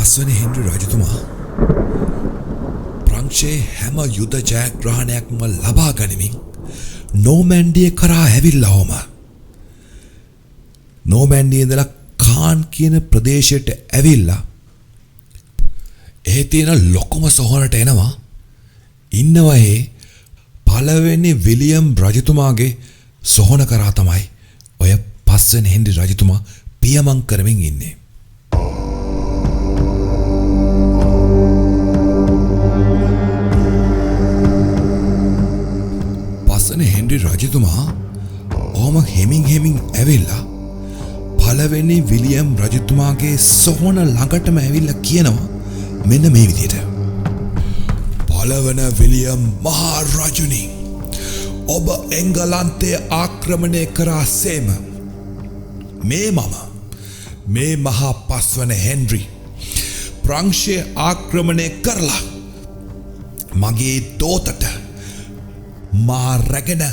පස්වැනි Henry රජතුමා ප්‍රංශයේ හැම යුද ජයග්‍රහණයක්ම ලබා ගනිමින් නෝමැන්ඩිය කරා ඇවිල්ලාම නෝමැන්ඩියේ ඉඳලා කාන් කියන ප්‍රදේශයට ඇවිල්ලා ඒ තියෙන ලොකුම සොහොනට එනවා. ඉන්නවා ඒ පළවෙනි විලියම් රජතුමාගේ සොහොන කරා තමයි ඔය පස්වෙනි හෙන්රි රජතුමා පියමන් කරමින් ඉන්නේ. පස්වෙනි හෙන්රි රජතුමා ඕම හෙමින් ඇවිල්ලා පළවෙනි විලියම් රජතුමාගේ සොහොන ළඟටම ඇවිල්ලා කියනවා මෙන්න මේ විදිහට. පළවන විලියම් මහා රජුනි, ඔබ එංගලන්තය ආක්‍රමණය කරා සේම මේ මහා පස්වන හෙන්රි ප්‍රංශය ආක්‍රමණය කරලා මගේ දෝතට මා රැගෙන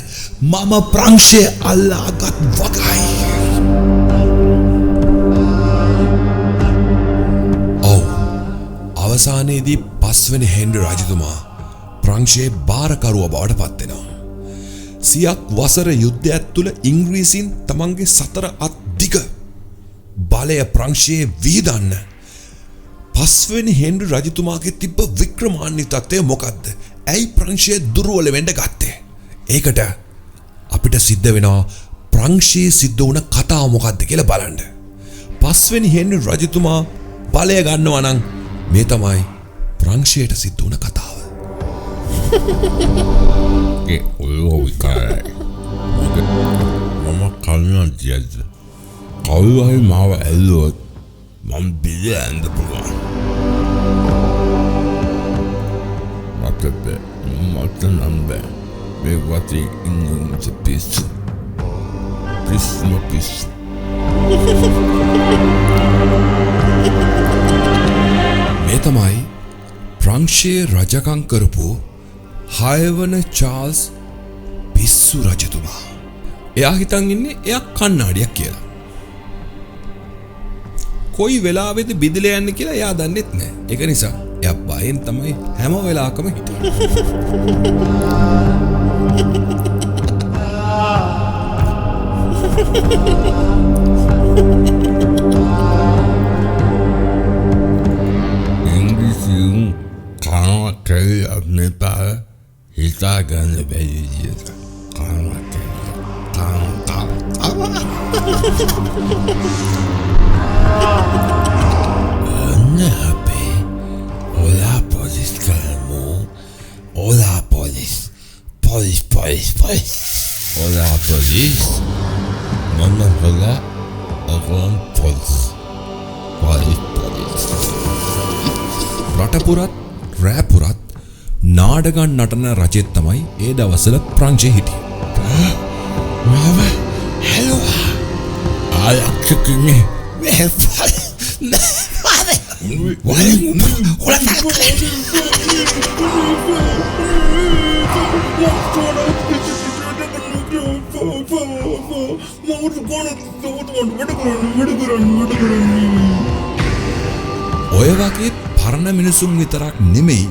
මම ප්‍රංශය අල්ලාගත් වගයි. අවසානයේදී පස්වෙනි හෙන්රි රජතුමා ප්‍රංශයේ භාරකරුව බවට පත්වෙනවා. 100ක් වසර යුද්ධයක් තුළ ඉංග්‍රීසීන් තමන්ගේ සතර අත් දිග බලය ප්‍රංශයේ විහිදන්න පස්වෙනි හෙන්රි රජතුමාගේ තිබ්බ වික්‍රමාන්විතත්වය මොකක්ද? ඇයි ප්‍රංශය දුර්වල වෙන්න ගත්තේ? ඒකට අපිට සිද්ධ වෙනවා ප්‍රංශයේ සිද්ධ වුණ කතාව මොකක්ද කියලා බලන්න. පස්වෙනි හෙන්රි රජතුමා බලය ගන්නවා නම් මේ තමයි ප්‍රංශයට සිද්ධ වුණ කතාව. ඒ ඔය විකාරයි. මම කල්න දියද. කවුරු හරි මාව ඇල්ලුවොත් මම බිලේ ඇඳ පුළුවන්. මට නම් බෑ. මේ වටේ ඉන්න පිස්සු. පිස්සු. මේ තමයි ප්‍රංශයේ රජකම් කරපු 6 වන චාල්ස් පිස්සු රජතුමා. එයා හිතන් ඉන්නේ එයා කන්නාඩියක් කියලා. කොයි වෙලාවෙද බිඳලා යන්නේ කියලා එයා දන්නෙත් නෑ. ඒක නිසා එයා බයෙන් තමයි හැම වෙලාවකම හිටියේ. अपने पास हिस्सा करने भेजिए Hola polis kalmo. Hola polis. Hola polis. Mana hola orang polis. Polis. රටපුරත් රෑපුරත් නාඩගම් නටන රජෙත් තමයි ඒ දවස්වල ප්‍රංශයේ හිටියේ. මාව හැලුවා. ආයක්ෂකනේ ඔය වගේ පරණ මිනිසුන් විතරක් නෙමෙයි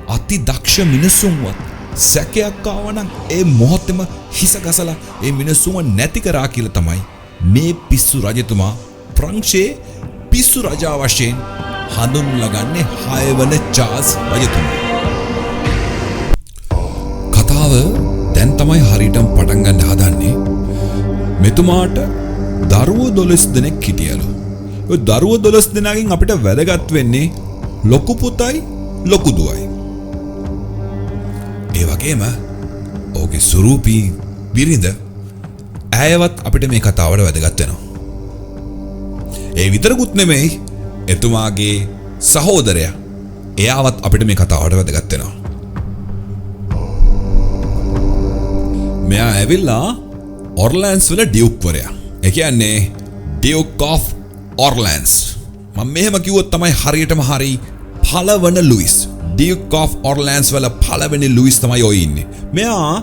අති දක්ෂ මිනිසුන්වත් සැකයක් ආවනම් ඒ මොහොතේම හිස ගසලා ඒ මිනිසුන්ව නැති කරා කියලා තමයි මේ පිස්සු රජතුමා ප්‍රංශයේ පිස්සු රජා වශයෙන් හඳුන්වලාගන්නේ 6 වන චාල්ස් රජතුමා. කතාව දැන් තමයි හරියටම පටන් ගන්න හදන්නේ. මෙතුමාට දරුවෝ 12 දෙනෙක් හිටියලු. ඔය දරුවෝ 12 දෙනාගෙන් අපිට වැදගත් වෙන්නේ ලොකු පුතයි ලොකු දුවයි. ඒ වගේම ඔහුගේ ස්වරූපී බිරිඳ ඇයවත් අපිට මේ කතාවට වැදගත් වෙනවා. ඒ විතරකුත් නෙමෙයි එතුමාගේ සහෝදරයා එයාවත් අපිට මේ කතාවට වැදගත් වෙනවා. මෙයා ඇවිල්ලා ඔර්ලෑන්ඩ්ස් වල ඩියුක්වරයා. ඒ කියන්නේ ඩියුක් ඔෆ් ඔර්ලෑන්ඩ්ස්. මම මෙහෙම කිව්වොත් තමයි හරියටම හරි පළවන ලුයිස්. ඩියුක් ඔෆ් ඔර්ලෑන්ඩ්ස් වල පළවෙනි ලුයිස් තමයි ඔය ඉන්නේ. මෙයා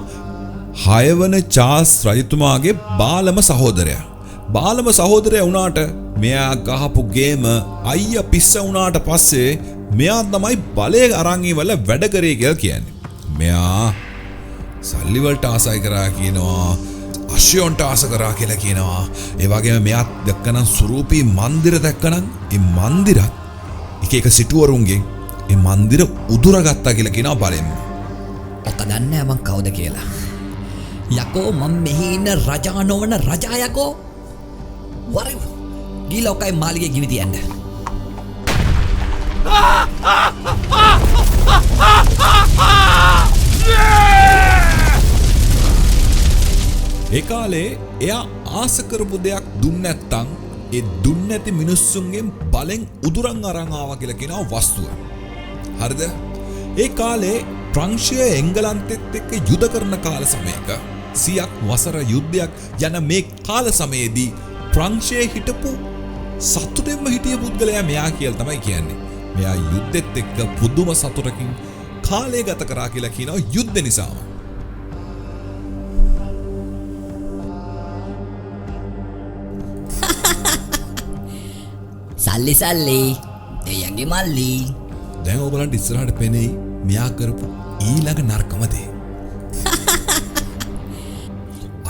6 වන චාල්ස් රජතුමාගේ බාලම සහෝදරයා. බාලම සහෝදරයා වුණාට මෙයා ගහපු ගේම අයියා පිස්ස වුණාට පස්සේ මෙයා තමයි බලය අරන් ඉවල වැඩ කරේ කියලා කියන්නේ. මෙයා සල්ලි වලට ආසයි කරා කියනවා, අශ්වයන්ට ආස කරා කියලා කියනවා. ඒ වගේම මෙයා දැක්කනම් සුරූපී මන්දිර දැක්කනම් ඒ මන්දිරත් එක එක සිටුවරුන්ගේ ඒ මන්දිර උදුරගත්තා කියලා කියනවා බලෙන්න. ඔක දන්නේ මං කවුද කියලා. යකෝ මම මෙහි ඉන්න රජා නොවන රජා යකෝ. වරෙව. ගිලෝකයි මාලිගේ ගිනි තියන්න. ඒ කාලේ එයා ආස කරපු දෙයක් දුන්නේ නැත්තම් ඒ දුන්නේ නැති මිනිස්සුන්ගෙන් බලෙන් උදුරන් අරන් ආවා කියලා කියනවා වස්තුව. හරිද? ඒ කාලේ ප්‍රංශය එංගලන්තෙත් එක්ක යුද කරන කාල සමයක 100ක් වසර යුද්ධයක් යන මේ කාල සමයේදී ප්‍රංශයේ හිටපු සතුටෙන්ම හිටිය පුද්ගලයා මෙයා කියලා තමයි කියන්නේ. මෙයා යුද්ධෙත් එක්ක පුදුම සතුටකින් කාලය ගත කරා කියලා කියනවා යුද්ධ නිසාම. සල්ලි සල්ලි දෙයන්ගේ මල්ලි. දැන් ඔයගලන්ට ඉස්සරහට පෙනෙයි මෙයා කරපු ඊළඟ නරකම දේ.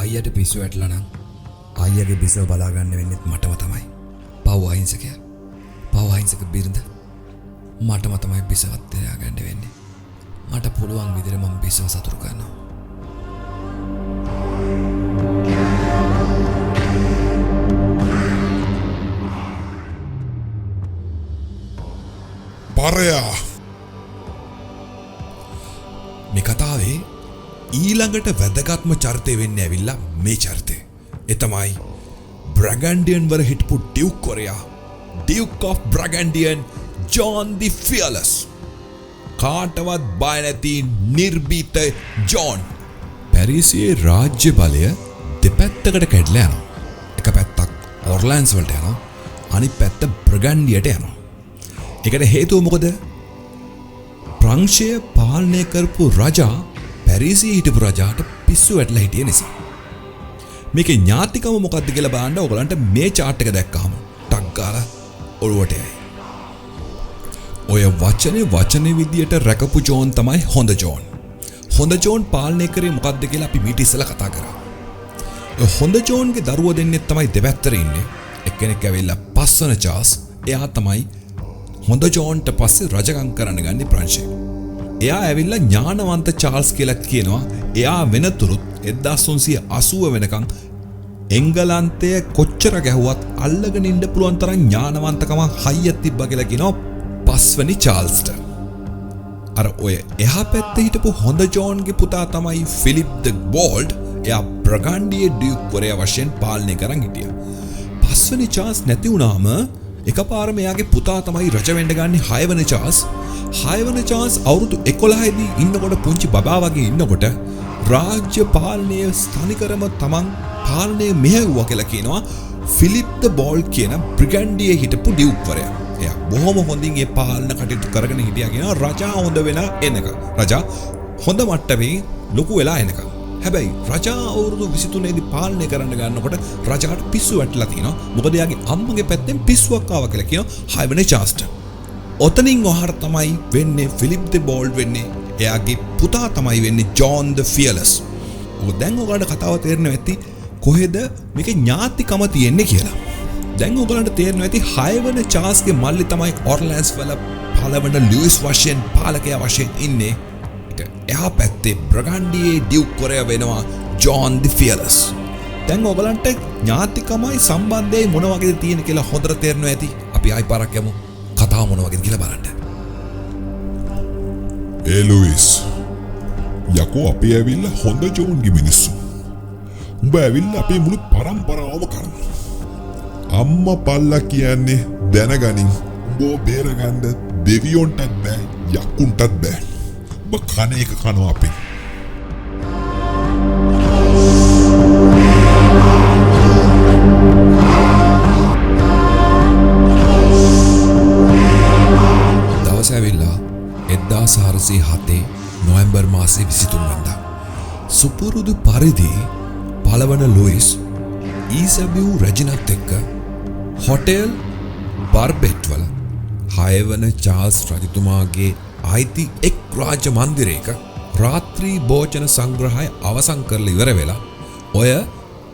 අයියට පිස්සු වැටලා නම් අයියගේ බිසව බලා ගන්න වෙන්නේ මටම තමයි. පව් අහිංසකයා. පව් අහිංසක බිරිඳ මටම තමයි බිසවත් තියා ගන්න වෙන්නේ. මට පුළුවන් විදිහට මම බිසව සතුටු කරනවා. පරයා මේ කතාවේ ඊළඟට වැදගත්ම චරිතය වෙන්නේ ඇවිල්ලා මේ චරිතය. ඒ තමයි බ්‍රගන්ඩියන් වල හිටපු ඩියුක් කොරියා. Duke of Burgundian John the Fearless. කාටවත් බය නැති නිර්භීත ජෝන්. පැරිසියේ රාජ්‍ය බලය දෙපැත්තකට කැඩලා යනවා. එක පැත්තක් ඔර්ලෑන්ඩ්ස් වලට යනවා. අනිත් පැත්ත බ්‍රගන්ඩියට යනවා. ඒකට හේතුව මොකද? ප්‍රංශය පාලනය කරපු රජා පැරිසියේ හිටපු රජාට පිස්සු වැටලා හිටිය නිසා. මේකේ ඥාතිකම මොකක්ද කියලා බලන්න ඔයගලන්ට මේ chart එක දැක්කම ටක් ගාලා ඔළුවට යයි. ඔය වචනේ විදියට රැකපු ජෝන් තමයි හොඳ ජෝන්. හොඳ ජෝන් පාලනය කරේ මොකක්ද කියලා අපි මීට ඉස්සෙල්ලා කතා කරා. ඔය හොඳ ජෝන්ගේ දරුවෝ දෙන්නේ තමයි දෙපැත්තට ඉන්නේ. එක්කෙනෙක් ඇවිල්ලා පස්වන චාස්. එයා තමයි හොඳ ජෝන්ට පස්සේ රජකම් කරන්න ගන්නේ ප්‍රංශේ. එයා ඇවිල්ලා ඥානවන්ත චාල්ස් කියලා කියනවා. එයා වෙනතුරුත් 1380 වෙනකන් එංගලන්තය කොච්චර ගැහුවත් අල්ලගෙන ඉන්න පුළුවන් තරම් ඥානවන්තකම හයියක් තිබ්බා කියලා කියනවා පස්වෙනි චාල්ස්ට. අර ඔය එහා පැත්තේ හිටපු හොඳ ජෝන්ගේ පුතා තමයි ෆිලිප් ද බෝල්ඩ්. එයා බ්‍රගන්ඩියේ ඩියුක් වරයා වශයෙන් පාලනය කරන් හිටියා. පස්වෙනි චාල්ස් නැති වුණාම එකපාරම එයාගේ පුතා තමයි රජ වෙන්න ගන්නේ 6 වෙනි චාල්ස්. 6 වෙනි චාල්ස් අවුරුදු 11 දී ඉන්නකොට පුංචි බබා වගේ ඉන්නකොට රාජ්‍ය පාලනයේ ස්ථානිකරම තමන් පාලනය මෙහෙව්වා කියලා කියනවා ෆිලිප් ද බෝල්ඩ් කියන බ්‍රිගන්ඩියේ හිටපු ඩියුක් වරයා. එයා බොහොම හොඳින් ඒ පාලන කටයුතු කරගෙන හිටියා කියනවා රජා හොඳ වෙන එනක. රජා හොඳ මට්ටමේ ලොකු වෙලා එනකම්. හැබැයි රජා අවුරුදු 23 දී පාලනය කරන්න ගන්නකොට රජාට පිස්සු වැටලා තිනවා. මොකද එයාගේ අම්මගේ පැත්තෙන් පිස්සුවක් ආවා කියලා කියනවා 6 වෙනි චාස්ට. ඔතනින් ඔහර තමයි වෙන්නේ ෆිලිප් ද බෝල්ඩ් වෙන්නේ. එයාගේ පුතා තමයි වෙන්නේ ජෝන් ද ෆියර්ලස්. ඔය දැන් ඔයාලට කතාව තේරෙනවා ඇති කොහෙද මේකේ ඥාතිකම තියෙන්නේ කියලා. දැන් ඔයගලන්ට තේරෙනවා ඇති 6 වෙනි චාල්ස්ගේ මල්ලි තමයි ඔර්ලෑන්ඩ්ස් වල පළවෙනි ලුයිස් වශයෙන් පාලකයා වශයෙන් ඉන්නේ. එහා පැත්තේ බ්‍රගන්ඩියේ ඩියුක් කොරයා වෙනවා ජෝන් ದಿ ෆියර්ලස්. දැන් ඔයගලන්ට ඥාතිකමයි සම්බන්ධයයි මොන වගේද තියෙන කියලා හොඳට තේරෙනවා ඇති. අපි ආයි පාරක් යමු. කතාව මොන වගේද කියලා බලන්න. ඒ ලුයිස් යකෝ අපි ඇවිල්ලා හොඳ ජෝන්ගේ මිනිස්සු. උඹ ඇවිල්ලා අපේ මුළු පරම්පරාවම කරනවා. අම්මා පල්ලා කියන්නේ දැනගනින්. උඹව බේරගන්න දෙවියොන්ටත් බෑ යකුන්ටත් බෑ. උඹ කන එක කනවා අපේ. දවස ඇවිල්ලා 1407 නොවැම්බර් මාසේ 23 වෙනිදා. සුපුරුදු පරිදි පළවන ලුයිස් ඊසබිව් රැජිනත් එක්ක හොටෙල් බර්බෙට් වල 6 වන චාල්ස් රජතුමාගේ අයිති එක් රාජ මන්දිරයක රාත්‍රී භෝජන සංග්‍රහය අවසන් කරලා ඉවර වෙලා ඔය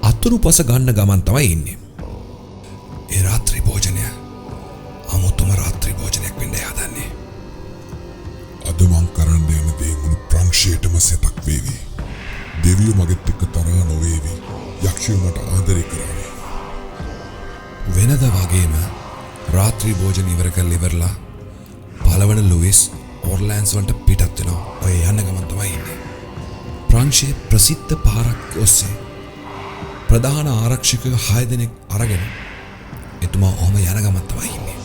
අතුරුපස ගන්න ගමන් තමයි ඉන්නේ. ඒ රාත්‍රී භෝජනය අමුතුම රාත්‍රී භෝජනයක් වෙන්න හදන්නේ. අද මං කරන්න යන දේ මුළු ප්‍රංශයටම සෙතක් වේවි. දෙවියෝ මගෙත් එක්ක තරහ නොවේවි. යක්ෂයෝ මට ආදරය කරාවි. වෙනද වගේම රාත්‍රී භෝජන ඉවර කරලා ඉවරලා පළවන ලුයිස් ඕර්ලෑන්ඩ්ස් වලට පිටත් වෙනවා. ඔය යන ගමන් තමයි ඉන්නේ. ප්‍රංශයේ ප්‍රසිද්ධ පාරක් ඔස්සේ ප්‍රධාන ආරක්ෂක 6 දෙනෙක් අරගෙන එතුමා ඔහම යන ගමන් තමයි ඉන්නේ.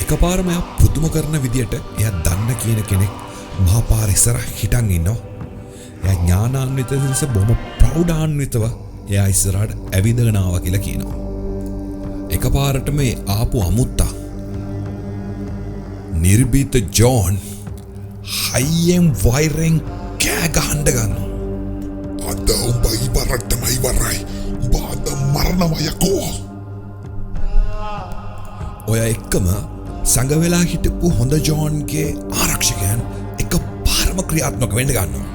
එකපාරම එයා පුදුම කරන විදියට එයා දන්න කියන කෙනෙක් මහා පාර ඉස්සරහ හිටන් ඉන්නවා. එයා ඥානාන්විත නිසා බොහොම ප්‍රෞඩාන්විතව එයා ඉස්සරහට ඇවිදගෙන ආවා කියලා කියනවා. එකපාරට මේ ආපු අමුත්තා නිර්භීත ජෝන් හයියෙන් වෛරෙන් කෑ ගහන්න ගන්නවා. අද උඹ ඉවරක් තමයි ඉවරයි. උඹ අද මරණම යකෝ. ඔය එක්කම සංගවෙලා හිටපු හොඳ ජෝන්ගේ ආරක්ෂකයන් එක පාරම ක්‍රියාත්මක වෙන්න ගන්නවා.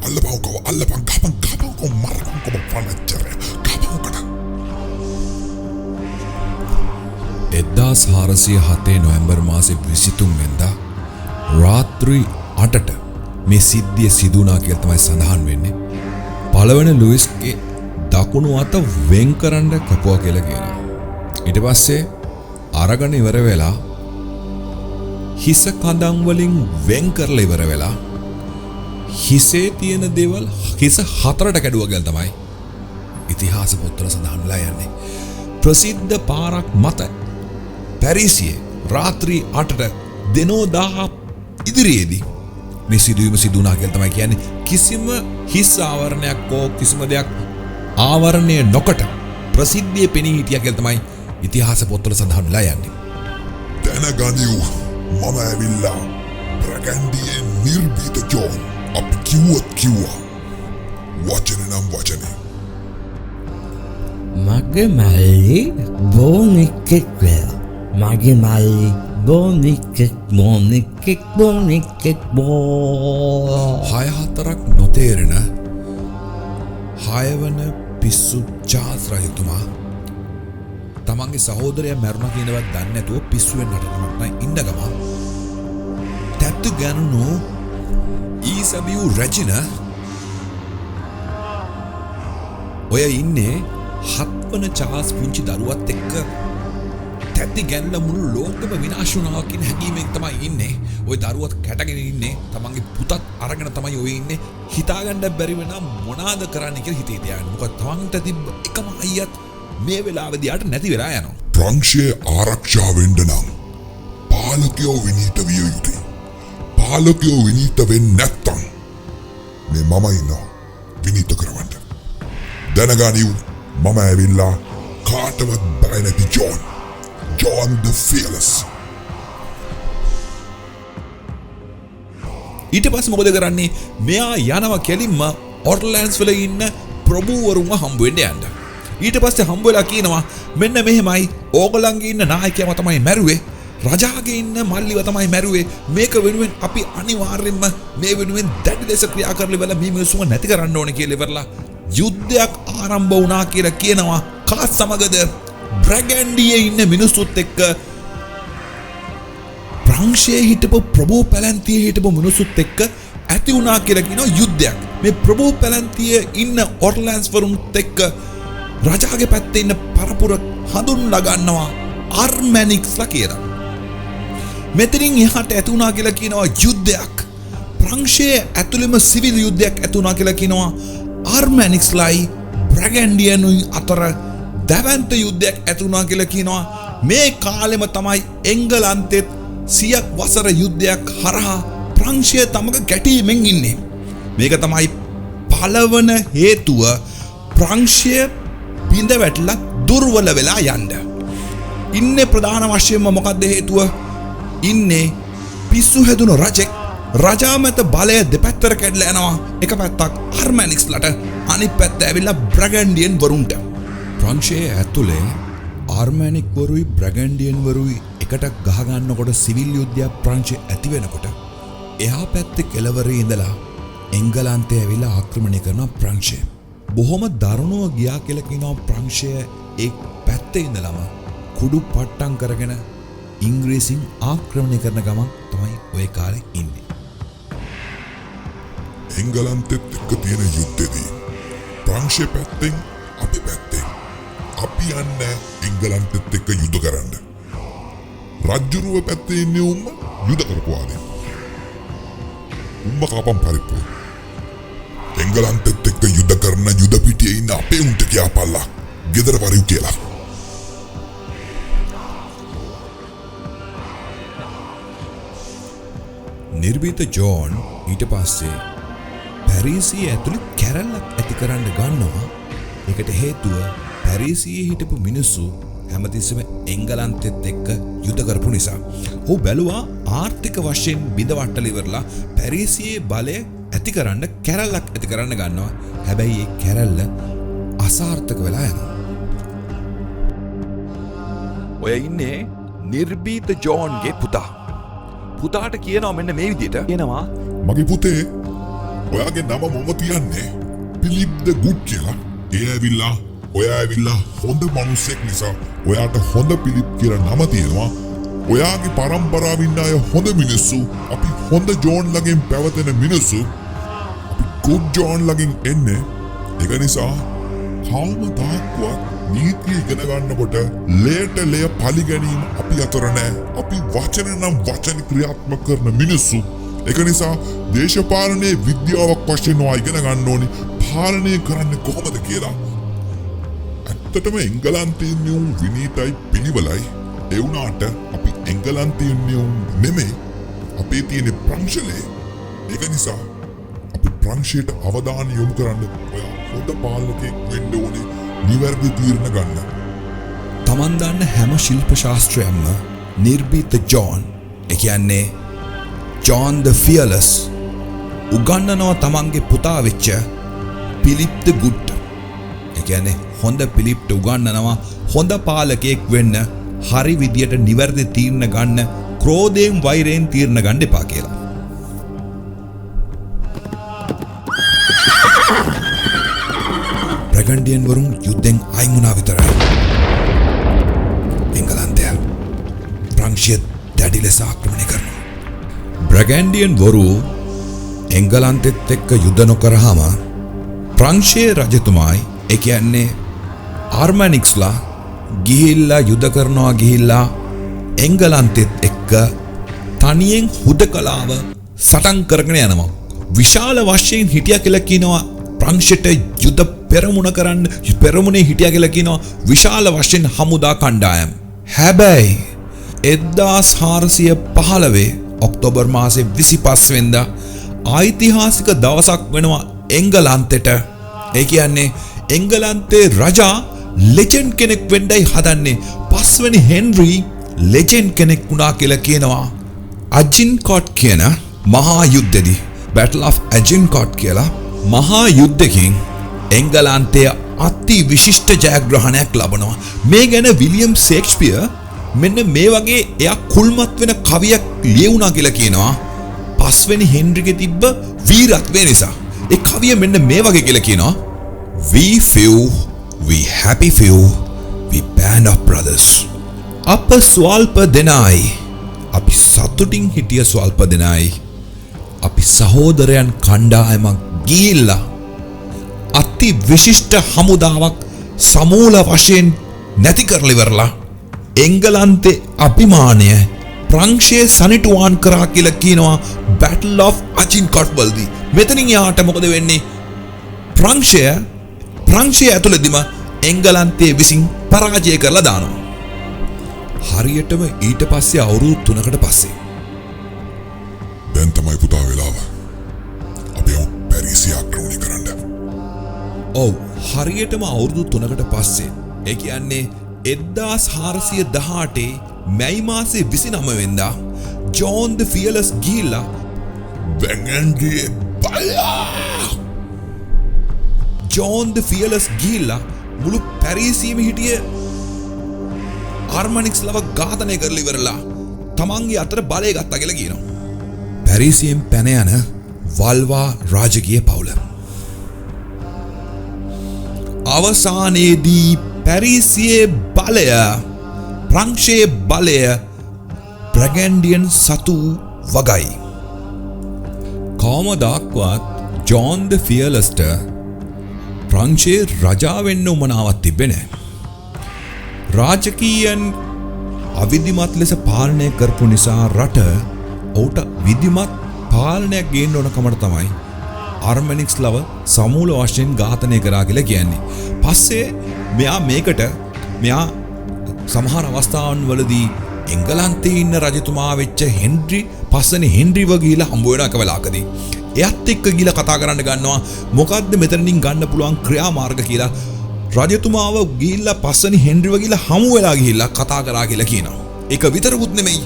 අල්ලපං කපං මරකං පනච්චරය කපංකට. 1407 නොවැම්බර් මාසේ 23 වෙනිදා රාත්‍රී 8ට මේ සිද්ධිය සිදු වුණා කියලා තමයි සඳහන් වෙන්නේ. පළවෙනි ලුයිස්ගේ දකුණු අත වෙන් කරන්න කපුවා කියලා කියනවා. ඊට පස්සේ අරගෙන ඉවර වෙලා හිස කඳන් වලින් වෙන් කරලා ඉවර වෙලා හිසේ තියෙන දේවල් හිස 4ට කැඩුවා කියලා තමයි ඉතිහාස පොත්වල සඳහන් වෙලා යන්නේ. ප්‍රසිද්ධ පාරක් මත පැරිසියේ රාත්‍රී 8ට දෙනෝ 1000 ඉදිරියේදී මේ සිදුවීම සිදු වුණා කියලා තමයි කියන්නේ. කිසිම හිස් ආවරණයක් හෝ කිසිම දෙයක් ආවරණය නොකොට ප්‍රසිද්ධියේ පෙනී හිටියා කියලා තමයි ඉතිහාස පොත්වල සඳහන් වෙලා යන්නේ. දැනගනිව් මම ඇවිල්ලා බ්‍රැගන්ඩියේ නිර්භීත ජෝන්. අපි කිව්වා වචන නම් වචනේ. මගේ මල්ලි බෝනික්ෙක් වෙලා. මගේ මල්ලි බෝනික්ෙක් බෝ. 6-4ක් නොතේරෙන 6 වන පිස්සු චාල්ස් රජතුමා තමන්ගේ සහෝදරයා මැරුණා කියනවත් දන්නේ නැතුව පිස්සුවෙන් නටනමයි ඉන්න ගමන් තැත්තු ගන්නු ඊසබිව් රැජින ඔය ඉන්නේ 7 වන චාල්ස් පුංචි දරුවත් එක්ක තැත්ති ගැනලා මුළු ලෝකෙම විනාශ වුණා කියන හැඟීමෙන් තමයි ඉන්නේ. ওই දරුවත් කැටගෙන ඉන්නේ. තමන්ගේ පුතත් අරගෙන තමයි ඔය ඉන්නේ. හිතාගන්න බැරි වෙනා මොනවාද කරන්න කියලා හිතේ තියාගන්න. මොකද තමන්ට තිබ්බ එකම අයියත් මේ වෙලාවේදී යාට නැති වෙලා යනවා. ප්‍රංශයේ ආරක්ෂා වෙන්න නම් පාලකයෝ විනීත විය යුතුයි. පාලකයෝ විනීත වෙන්නේ නැත්තම් මේ මම ඉන්නවා විනීත කරවන්න. දැනගනිව් මම ඇවිල්ලා කාටවත් බය නැති ජෝන්. John the Fearless. ඊට පස්සේ මොකද කරන්නේ? මෙයා යනවා කෙලින්ම ඔර්ලෑන්ඩ්ස් වල ඉන්න ප්‍රභූවරුන්ව හම්බ වෙන්න යන්න. ඊට පස්සේ හම්බ වෙලා කියනවා මෙන්න මෙහෙමයි ඕගොල්ලන්ගේ ඉන්න නායකයම තමයි මැරුවේ. රජාගේ ඉන්න මල්ලිව තමයි මැරුවේ. මේක වෙනුවෙන් අපි අනිවාර්යෙන්ම මේ වෙනුවෙන් දැඩි ලෙස ක්‍රියා කරලා ඉවරලා මේ මිනිස්සුම නැති කරන්න ඕනේ කියලා ඉවරලා යුද්ධයක් ආරම්භ වුණා කියලා කියනවා. කා සමගද බ්‍රැගන්ඩියේ ඉන්න මිනිස්සුත් එක්ක ප්‍රංශයේ හිටපු ප්‍රභූ පැලැන්තියේ හිටපු මිනිස්සුත් එක්ක ඇති වුණා කියලා කියනවා යුද්ධයක්. මේ ප්‍රභූ පැලැන්තියේ ඉන්න ඔර්ලෑන්ඩ්ස් වරුන්ත් එක්ක රජාගේ පැත්තේ ඉන්න පරපුර හඳුන්ලා ගන්නවා ආර්මැනික්ස්ලා කියලා. මෙතනින් එහාට ඇති වුණා කියලා කියනවා යුද්ධයක්. ප්‍රංශයේ ඇතුළෙම සිවිල් යුද්ධයක් ඇති වුණා කියලා කියනවා ආර්මැනික්ස්ලායි බ්‍රැගන්ඩියනුයි අතර දැවන්ත යුද්ධයක් ඇති වුණා කියලා කියනවා. මේ කාලෙම තමයි එංගලන්තෙත් 100ක් වසර යුද්ධයක් හරහා ප්‍රංශය තමක ගැටීමෙන් ඉන්නේ. මේක තමයි පළවන හේතුව ප්‍රංශය බිඳ වැටලා දුර්වල වෙලා යන්න. ඉන්නේ ප්‍රධාන වශයෙන්ම මොකද්ද හේතුව? ඉන්නේ පිස්සු හැදුණු රජෙක් රජා මත බලය දෙපැත්තට කැඩලා යනවා. එක පැත්තක් ආර්මැනික්ස්ලට අනිත් පැත්ත ඇවිල්ලා බ්‍රගැන්ඩියන් වරුන්ට. ප්‍රංශයේ ඇතුලේ ආර්මැනික් වරුයි බ්‍රගැන්ඩියන් වරුයි එකට ගහගන්නකොට සිවිල් යුද්ධයක් ප්‍රංශයේ ඇති වෙනකොට එහා පැත්තේ කෙළවරේ ඉඳලා එංගලන්තය ඇවිල්ලා ආක්‍රමණය කරන ප්‍රංශය. බොහොම දරුණුව ගියා කියලා කියනවා ප්‍රංශය ඒ පැත්තේ ඉඳලම කුඩු පට්ටම් කරගෙන ඉංග්‍රීසින් ආක්‍රමණය කරන ගමන් තමයි ওই කාලේ ඉන්නේ. එංගලන්තෙත් එක්ක තියෙන යුද්ධෙදී ප්‍රංශය පැත්තෙන් අපි පැත්තෙන් අපි යන්නේ එංගලන්තෙත් එක්ක යුද්ධ කරන්න. රජ්ජුරුව පැත්තේ ඉන්නේ යුද්ධ කරපුවාදී. කපම් පරිප්පු. එංගලන්තෙත් එක්ක යුද්ධ කරන යුද පිටියේ ඉන්න අපේ උන්ට කියපල්ලා. ගෙදර වරිව් කියලා. නිර්භීත ජෝන් ඊට පස්සේ පැරිසියේ ඇතුළේ කැරැල්ලක් ඇති කරන්න ගන්නවා. ඒකට හේතුව පැරිසියේ හිටපු මිනිස්සු හැමතිස්සෙම එංගලන්තෙත් එක්ක යුද්ධ කරපු නිසා. ඔහු බැලුවා ආර්ථික වශයෙන් බිඳවට්ටල ඉවරලා පැරිසියේ බලය ඇති කරන්න කැරැල්ලක් ඇති කරන්න ගන්නවා. හැබැයි ඒ කැරැල්ල අසාර්ථක වෙලා යනවා. ඔය ඉන්නේ නිර්භීත ජෝන්ගේ පුතා. පුතාට කියනවා මෙන්න මේ විදිහට කියනවා මගේ පුතේ ඔයාගේ නම මොම තියන්නේ පිලිප් ද ගුඩ් කියලා. ඔයා ඇවිල්ලා හොඳ මිනිස්සෙක් නිසා ඔයාට හොඳ පිලිප් කියලා නම තියෙනවා. ඔයාගේ පරම්පරාවින් ආය හොඳ මිනිස්සු අපි හොඳ ජෝන් ළඟින් පැවතෙන මිනිස්සු අපි ගුඩ් ජෝන් ළඟින් එන්නේ. ඒක නිසා කවමදාවත් නීතිය ඉගෙන ගන්නකොට ලේට ලේ පරිගැනීම අපි අතර නැහැ. අපි වචන නම් වචන ක්‍රියාත්මක කරන මිනිස්සු. ඒක නිසා දේශපාලනයේ විද්‍යාවක් වශයෙන් ඉගෙන ගන්න ඕනි පාලනය කරන්නේ කොහොමද කියලා. ඇත්තටම එංගලන්තයේ ඉන්න විනීතයි පිළිවෙලයි. ඒ වුණාට අපි එංගලන්තයේ ඉන්න නෙමෙයි. අපේ තියෙන ප්‍රංශලේ. ඒක නිසා අපි ප්‍රංශයට අවධානය යොමු කරන්න ඔයා හොඳ පාලකයෙක් වෙන්න ඕනේ. නිවැරදි තීරණ ගන්න. තමන් දන්න හැම ශිල්ප ශාස්ත්‍රයක්ම නිර්භීත ජෝන් ඒ කියන්නේ ජෝන් ද ෆියර්ලස් උගන්වනවා තමන්ගේ පුතා වෙච්ච පිලිප් ද ගුඩ්. ඒ කියන්නේ හොඳ පිලිප්ට උගන්වනවා හොඳ පාලකයෙක් වෙන්න හරි විදියට නිවැරදි තීරණ ගන්න ක්‍රෝධයෙන් වෛරයෙන් තීරණ ගන්න එපා කියලා. බ්‍රගැන්ඩියන් වරුන් යුද්ධෙන් අයින් වුණා විතරයි. එංගලන්තය ප්‍රංශය දැඩි ලෙස ආක්‍රමණය කරනවා. බ්‍රගැන්ඩියන් වරු එංගලන්තෙත් එක්ක යුද්ධ නොකරහම ප්‍රංශයේ රජතුමායි ඒ කියන්නේ ආර්මැනික්ස්ලා ගිහිල්ලා යුද්ධ කරනවා ගිහිල්ලා එංගලන්තෙත් එක්ක තනියෙන් හුදකලාව සටන් කරගෙන යනවා. විශාල වශයෙන් හිටියා කියලා කියනවා ප්‍රංශයට යුද්ධ පෙරමුණ කරන්න පෙරමුණේ හිටියා කියලා කියනවා විශාල වශයෙන් හමුදා කණ්ඩායම්. හැබැයි 1415 ඔක්තෝබර් මාසේ 25 වෙනිදා ඓතිහාසික දවසක් වෙනවා එංගලන්තෙට. ඒ කියන්නේ එංගලන්තේ රජා ලෙජන්ඩ් කෙනෙක් වෙන්නයි හදන්නේ. 5 වෙනි හෙන්රි ලෙජන්ඩ් කෙනෙක් වුණා කියලා කියනවා. අජින්කොට් කියන මහා යුද්ධෙදී Battle of Agincourt කියලා මහා යුද්ධකින් එංගලන්තය අති විශිෂ්ට ජයග්‍රහණයක් ලබනවා. මේ ගැන විලියම් ෂේක්ස්පියර් මෙන්න මේ වගේ එයා කුල්මත් වෙන කවියක් ලියුණා කියලා කියනවා. 5 වෙනි හෙන්රිගේ තිබ්බ වීරත්වය නිසා. ඒ කවිය මෙන්න මේ වගේ කියලා කියනවා. We few, we happy few, we band of brothers. අප ස්වල්ප දෙනයි. අපි සතුටින් හිටිය ස්වල්ප දෙනයි. අපි සහෝදරයන් කණ්ඩායමක් ගිහිල්ලා අති විශිෂ්ට හමුදාවක් සමූල වශයෙන් නැති කරලා ඉවරලා එංගලන්තේ අභිමානය ප්‍රංශයේ සනිටුවාන් කරා කියලා කියනවා Battle of Agincourt වලදී. මෙතනින් යාට මොකද වෙන්නේ? ප්‍රංශය ඇතුළතදීම එංගලන්තයේ විසින් පරාජය කරලා දානවා. හරියටම ඊට පස්සේ අවුරුදු 3කට පස්සේ දැන් තමයි පුතා වෙලාව. අපි පැරිසිය ආක්‍රමණය කරන්න. ඔව් හරියටම අවුරුදු 3කට පස්සේ ඒ කියන්නේ 1418 මැයි මාසේ 29 වෙනිදා ජෝන් ද ෆියර්ලස් ගිහිල්ලා වැඟන්ඩියේ බලයා ජෝන් ද ෆියලස් ගිහිල්ලා මුළු පැරිසියම හිටිය ආර්මනික්ස් ලව ඝාතනය කරලා ඉවරලා තමන්ගේ අතට බලය ගත්තා කියලා කියනවා. පැරිසියෙන් පැන යන වල්වා රාජකීය පවුල. අවසානයේදී පැරිසියේ බලය ප්‍රංශයේ බලය බ්‍රගැන්ඩියන් සතු වගයි. කවමදාක්වත් ජෝන් ද ෆියලස්ට ප්‍රංශයේ රජා වෙන්න උමනාවක් තිබෙන්නේ නැහැ. රාජකීයන් අවිධිමත් ලෙස පාලනය කරපු නිසා රට ඔහුට විධිමත් පාලනයක් ගේන්න ඕන කමට තමයි ආර්මනික්ස් ලව සමූල වශයෙන් ඝාතනය කරා කියලා කියන්නේ. පස්සේ මෙයා සමහර අවස්ථාවන් වලදී එංගලන්තයේ ඉන්න රජතුමා වෙච්ච හෙන්රි පස්වෙනි හෙන්රිව ගිහිලා හම්බ වෙන එක වෙලාවකදී එයත් එක්ක ගිහිලා කතා කරන්න ගන්නවා මොකද්ද මෙතනින් ගන්න පුළුවන් ක්‍රියාමාර්ග කියලා. රජතුමාව ගිහිල්ලා පස්වෙනි හෙන්රිව ගිහිල්ලා හමු වෙලා ගිහිල්ලා කතා කරා කියලා කියනවා. ඒක විතරකුත් නෙමෙයි.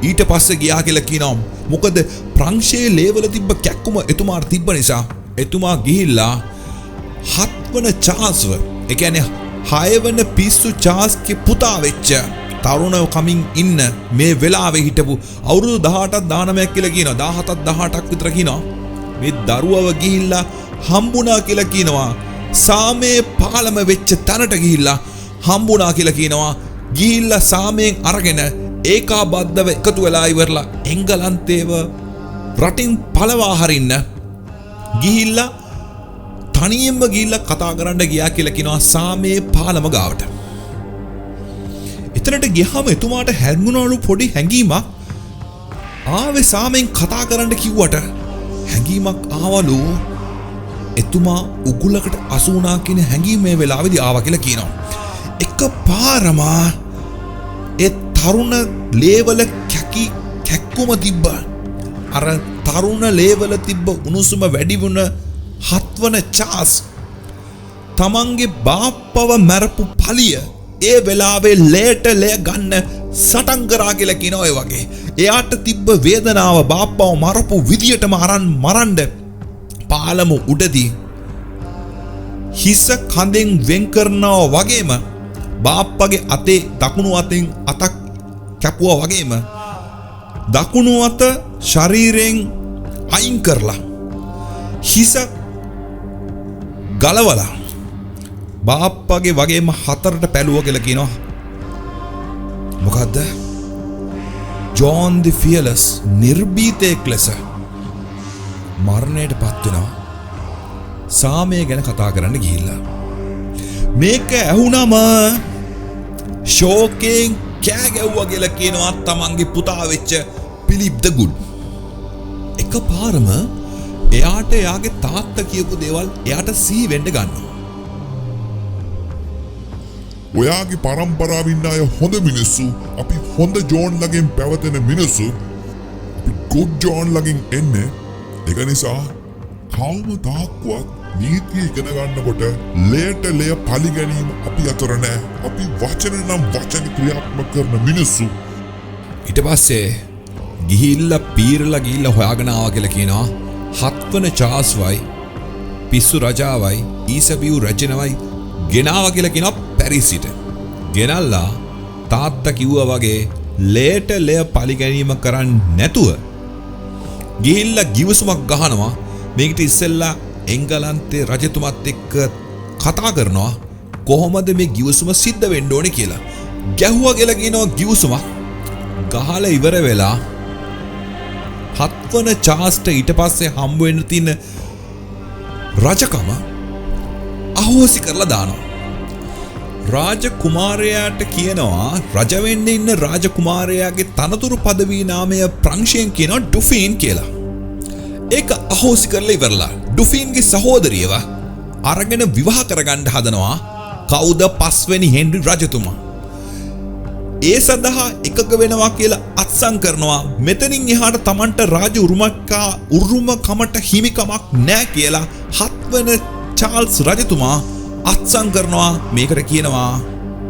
ඊට පස්සේ ගියා කියලා කියනවා. මොකද ප්‍රංශයේ ලේවල තිබ්බ කැක්කුම එතුමාට තිබ්බ නිසා එතුමා ගිහිල්ලා 7 වන චාල්ස්ව, ඒ කියන්නේ 6 වන පිස්සු චාල්ස්ගේ පුතා වෙච්ච තරුණව කමින් ඉන්න මේ වෙලාවේ හිටපු අවුරුදු 18ක් 19ක් කියලා කියනවා. 17ක් 18ක් විතර කියනවා. මේ දරුවව ගිහිල්ලා හම්බුණා කියලා කියනවා. සාමයේ පාලම වෙච්ච තැනට ගිහිල්ලා හම්බුණා කියලා කියනවා. ගිහිල්ලා සාමයෙන් අරගෙන ඒකාබද්ධව එකතු වෙලා ඉවරලා එංගලන්තේව රටින් පළවා හරින්න ගිහිල්ලා තනියෙන්ම ගිහිල්ලා කතා කරන්න ගියා කියලා කියනවා සාමයේ පාලම ගාවට. එතනට ගියාම එතුමාට හැංගුණලු පොඩි හැඟීමක්. ආවේ සාමයෙන් කතා කරන්න කිව්වට හැඟීමක් ආවලු. එතුමා උගුලකට අසු වුණා කියන හැඟීම මේ වෙලාවේදී ආවා කියලා කියනවා. එකපාරම ඒ තරුණ ලේවල කැක්කුම තිබ්බ. අර තරුණ ලේවල තිබ්බ උණුසුම වැඩි වුණ 7 වන චාස් තමන්ගේ බාප්පව මරපු පලිය ඒ වෙලාවේ ලේට ලේ ගන්න සටන් කරා කියලා කියනවා. ඒ වගේ එයාට තිබ්බ වේදනාව බාප්පව මරපු විදියටම අරන් මරන්න පාලම උඩදී හිස කඳෙන් වෙන් කරනවා වගේම බාප්පගේ අතේ දකුණු අතෙන් අතක් කැපුවා වගේම දකුණු අත ශරීරයෙන් අයින් කරලා හිස ගලවලා බාප්පගේ වගේම 4ට පැලුවා කියලා කියනවා. මොකද්ද? ජෝන් ද ෆියලස් නිර්භීතයෙක් ලෙස මරණයට පත් වෙනවා. සාමය ගැන කතා කරන්න ගිහිල්ලා. මේක ඇහුනම ෂෝකෙන් කෑ ගැව්වා කියලා කියනවා තමන්ගේ පුතා වෙච්ච පිලිප් ද ගුඩ්. එකපාරම එයාට එයාගේ තාත්තා කියපු දේවල් එයාට සිහි වෙන්න ගන්නවා. ඔයාගේ පරම්පරාවින් අය හොඳ මිනිස්සු, අපි හොඳ ජෝන් ළඟින් පැවතෙන මිනිස්සු, අපි ගුඩ් ජෝන් ළඟින් එන්නේ. ඒක නිසා කවමදාක්වත් නීතිය ඉගෙන ගන්නකොට ලේට ලේ පලි ගැනීම අපි අතර නෑ. අපි වචන නම් වචන ක්‍රියාත්මක කරන මිනිස්සු. ඊට පස්සේ ගිහිල්ලා පීරලා ගිහිල්ලා හොයාගෙන ආවා කියලා කියනවා. 7 වන චාල්ස්වයි පිස්සු රජාවයි ඊසබියු රජනවයි ගෙනාවා කියලා කියනවා පැරිසිට. ගෙනල්ලා තාත්තා කිව්වා වගේ ලේට ලේ පලි ගැනීම කරන්නේ නැතුව ගිහිල්ලා ගිවිසුමක් ගහනවා. මේකට ඉස්සෙල්ලා එංගලන්තේ රජතුමත් එක්ක කතා කරනවා කොහොමද මේ ගිවිසුම සිද්ධ වෙන්න ඕනේ කියලා. ගැහුවා කියලා කියනවා ගිවිසුමක්. ගහලා ඉවර වෙලා 7 වන චාල්ස්ට ඊට පස්සේ හම්බ වෙන්න තියෙන රජකම අහෝසි කරලා දානවා. රාජකුමාරයාට කියනවා රජ වෙන්න ඉන්න රාජකුමාරයාගේ තනතුරු পদවී නාමය ප්‍රංශයෙන් කියනවා ඩුෆීන් කියලා. ඒක අහෝසි කරලා ඉවරලා ඩුෆීන්ගේ සහෝදරියව අරගෙන විවාහ කරගන්න හදනවා. කවුද? 5 වෙනි හෙන්රි රජතුමා. ඒ සඳහා එකක වෙනවා කියලා අත්සන් කරනවා. මෙතනින් එහාට Tamanට රාජ උරුමකමට හිමිකමක් නැහැ කියලා 7 වෙනි චාල්ස් රජතුමා අත්සන් කරනවා. මේකට කියනවා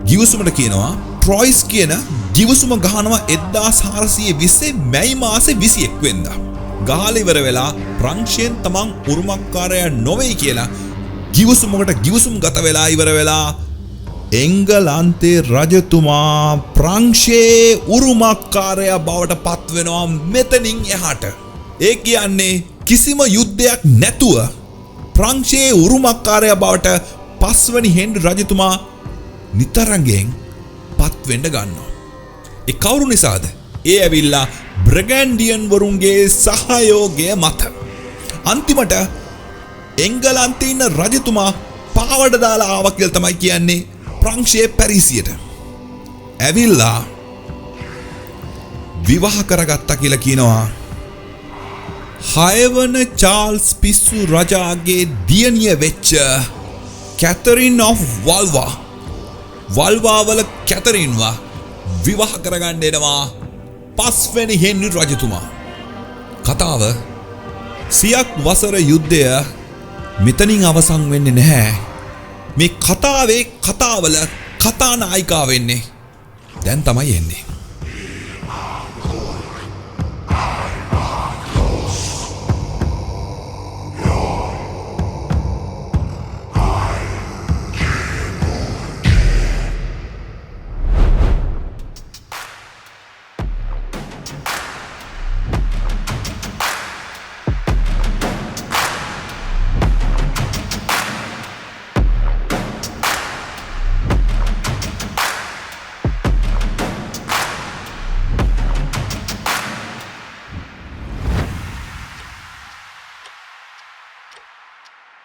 ගිවිසුමට කියනවා ට්‍රොයිස් කියන ගිවිසුම ගහනවා 1420 මැයි මාසේ 21 වෙනිදා. ගහලිවර වෙලා ප්‍රංශයෙන් තමන් උරුමකාරයා නොවෙයි කියලා ගිවිසුමකට ගිවිසුම් ගත වෙලා ඉවර වෙලා එංගලන්තේ රජතුමා ප්‍රංශයේ උරුමකාරයා බවට පත් වෙනවා මෙතනින් එහාට. ඒ කියන්නේ කිසිම යුද්ධයක් නැතුව ප්‍රංශයේ උරුමකාරයා බවට පස්වැනි හෙන්රි රජතුමා නිතරගෙන් පත් වෙන්න ගන්නවා. ඒ කවුරු නිසාද? ඒ ඇවිල්ලා බ්‍රගැන්ඩියන් වරුන්ගේ සහයෝගය මත. අන්තිමට එංගලන්තේ ඉන්න රජතුමා පාවඩ දාලා ආවා කියලා තමයි කියන්නේ ප්‍රංශයේ පැරිසියට. ඇවිල්ලා විවාහ කරගත්තා කියලා කියනවා. 6 වන චාල්ස් පිස්සු රජාගේ දියණිය වෙච්ච කැතරින් ඔෆ් වල්වා වල්වාවල කැතරින්වා විවාහ කරගන්න එනවා 5 වෙනි හෙන්රි රජතුමා. කතාව සියක් වසර යුද්ධය මෙතනින් අවසන් වෙන්නේ නැහැ. මේ කතාවේ කතාවල කතානායිකා වෙන්නේ දැන් තමයි එන්නේ.